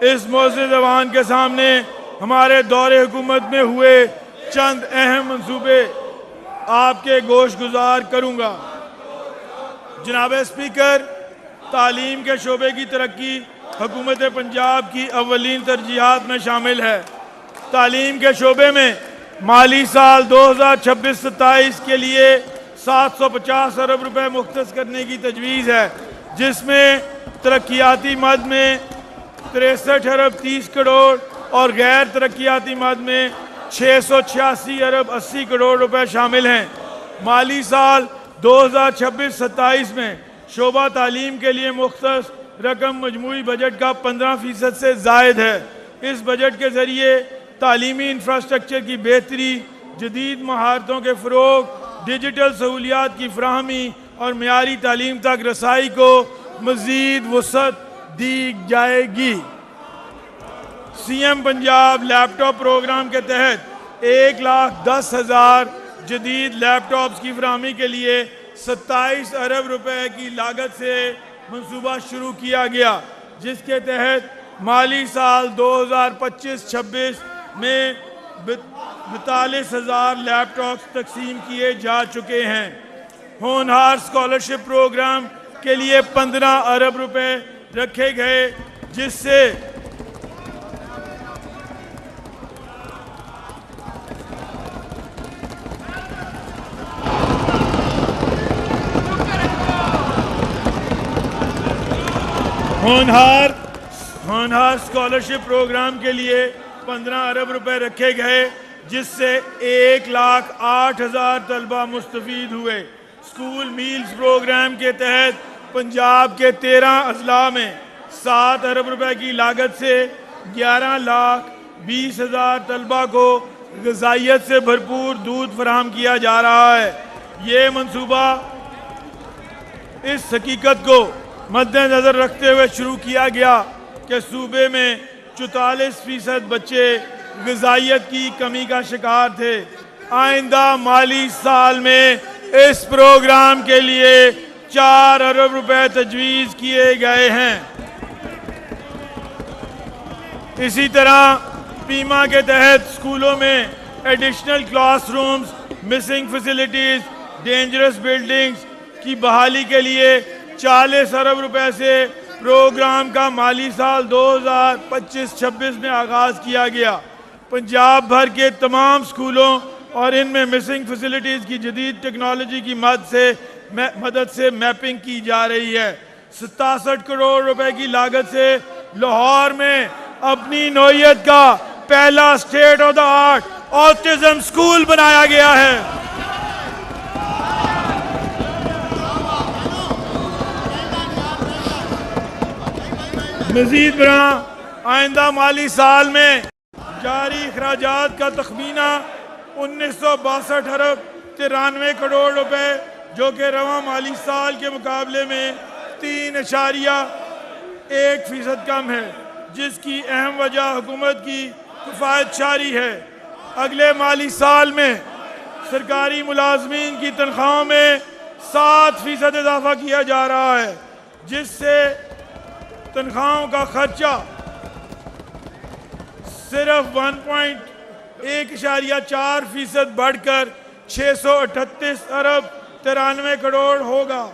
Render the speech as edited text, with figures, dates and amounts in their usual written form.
इस मोअज़्ज़ज़ ऐवान के सामने हमारे दौरे हुकूमत में हुए चंद अहम मंसूबे आपके गोश गुजार करूँगा। जनाब स्पीकर, तालीम के शोबे की तरक्की हुकूमत पंजाब की अव्वलीन तरजीहात में शामिल है। तालीम के शोबे में माली साल 2026-27 के लिए 750 अरब रुपए मुख्तस करने की तजवीज़ है, जिसमें तरक्याती मद में 63 अरब 30 करोड़ और गैर तरक्याती मद में 686 अरब 80 करोड़ रुपए शामिल हैं। माली साल 2026-27 में शोबा तालीम के लिए मुख्तस रकम मजमूई बजट का 15% से जायद है। इस बजट के ज़रिए तालीमी इंफ्रास्ट्रक्चर की बेहतरी, जदीद महारतों के फ़रोग, डिजिटल सहूलियात की फ्राहमी और मियारी तालीम तक रसाई को मज़ीद वसअत दी जाएगी। CM पंजाब लैपटॉप प्रोग्राम के तहत 1,10,000 जदीद लैपटॉप्स की फ्राहमी के लिए 27 अरब रुपए की लागत से मंसूबा शुरू किया गया, जिसके तहत माली साल 2025-26 में 42,000 लैपटॉप्स तकसीम किए जा चुके हैं। होनहार स्कॉलरशिप प्रोग्राम के लिए 15 अरब रुपए रखे गए, जिससे होनहार स्कॉलरशिप प्रोग्राम के लिए 15 अरब रुपए रखे गए, जिससे 1,08,000 तलबा मुस्तफीद हुए। स्कूल मील्स प्रोग्राम के तहत पंजाब के 13 अजला में 7 अरब रुपए की लागत से 11,20,000 तलबा को ग़िज़ाइयत से भरपूर दूध फराहम किया जा रहा है। ये मंसूबा इस हकीकत को मद्देनज़र रखते हुए शुरू किया गया कि सूबे में 44% बच्चे ग़िज़ाइयत की कमी का शिकार थे। आइंदा माली साल में इस प्रोग्राम के लिए 4 अरब रुपए तजवीज़ किए गए हैं। इसी तरह पीमा के तहत स्कूलों में additional classrooms, missing facilities, dangerous buildings की बहाली के लिए 40 अरब रुपए से प्रोग्राम का माली साल 2025-26 में आगाज़ किया गया। पंजाब भर के तमाम स्कूलों और इनमें मिसिंग फैसिलिटीज़ की जदीद टेक्नोलॉजी की मदद से मैपिंग की जा रही है। 67 करोड़ रुपए की लागत से लाहौर में अपनी नौइयत का पहला state of the art autism school बनाया गया है। मज़ीद बरां आइंदा माली साल में जारी अखराजात का तखमीना 1962 अरब 93 करोड़ रुपए, जो कि रवां माली साल के मुकाबले में 3.1% कम है, जिसकी अहम वजह हुकूमत की किफ़ायतशारी है। अगले माली साल में सरकारी मुलाजमीन की तनख्वाहों में 7% इजाफा किया जा रहा है, जिससे तनख्वाहों का खर्चा सिर्फ 1.4% बढ़कर 638 अरब 93 करोड़ होगा।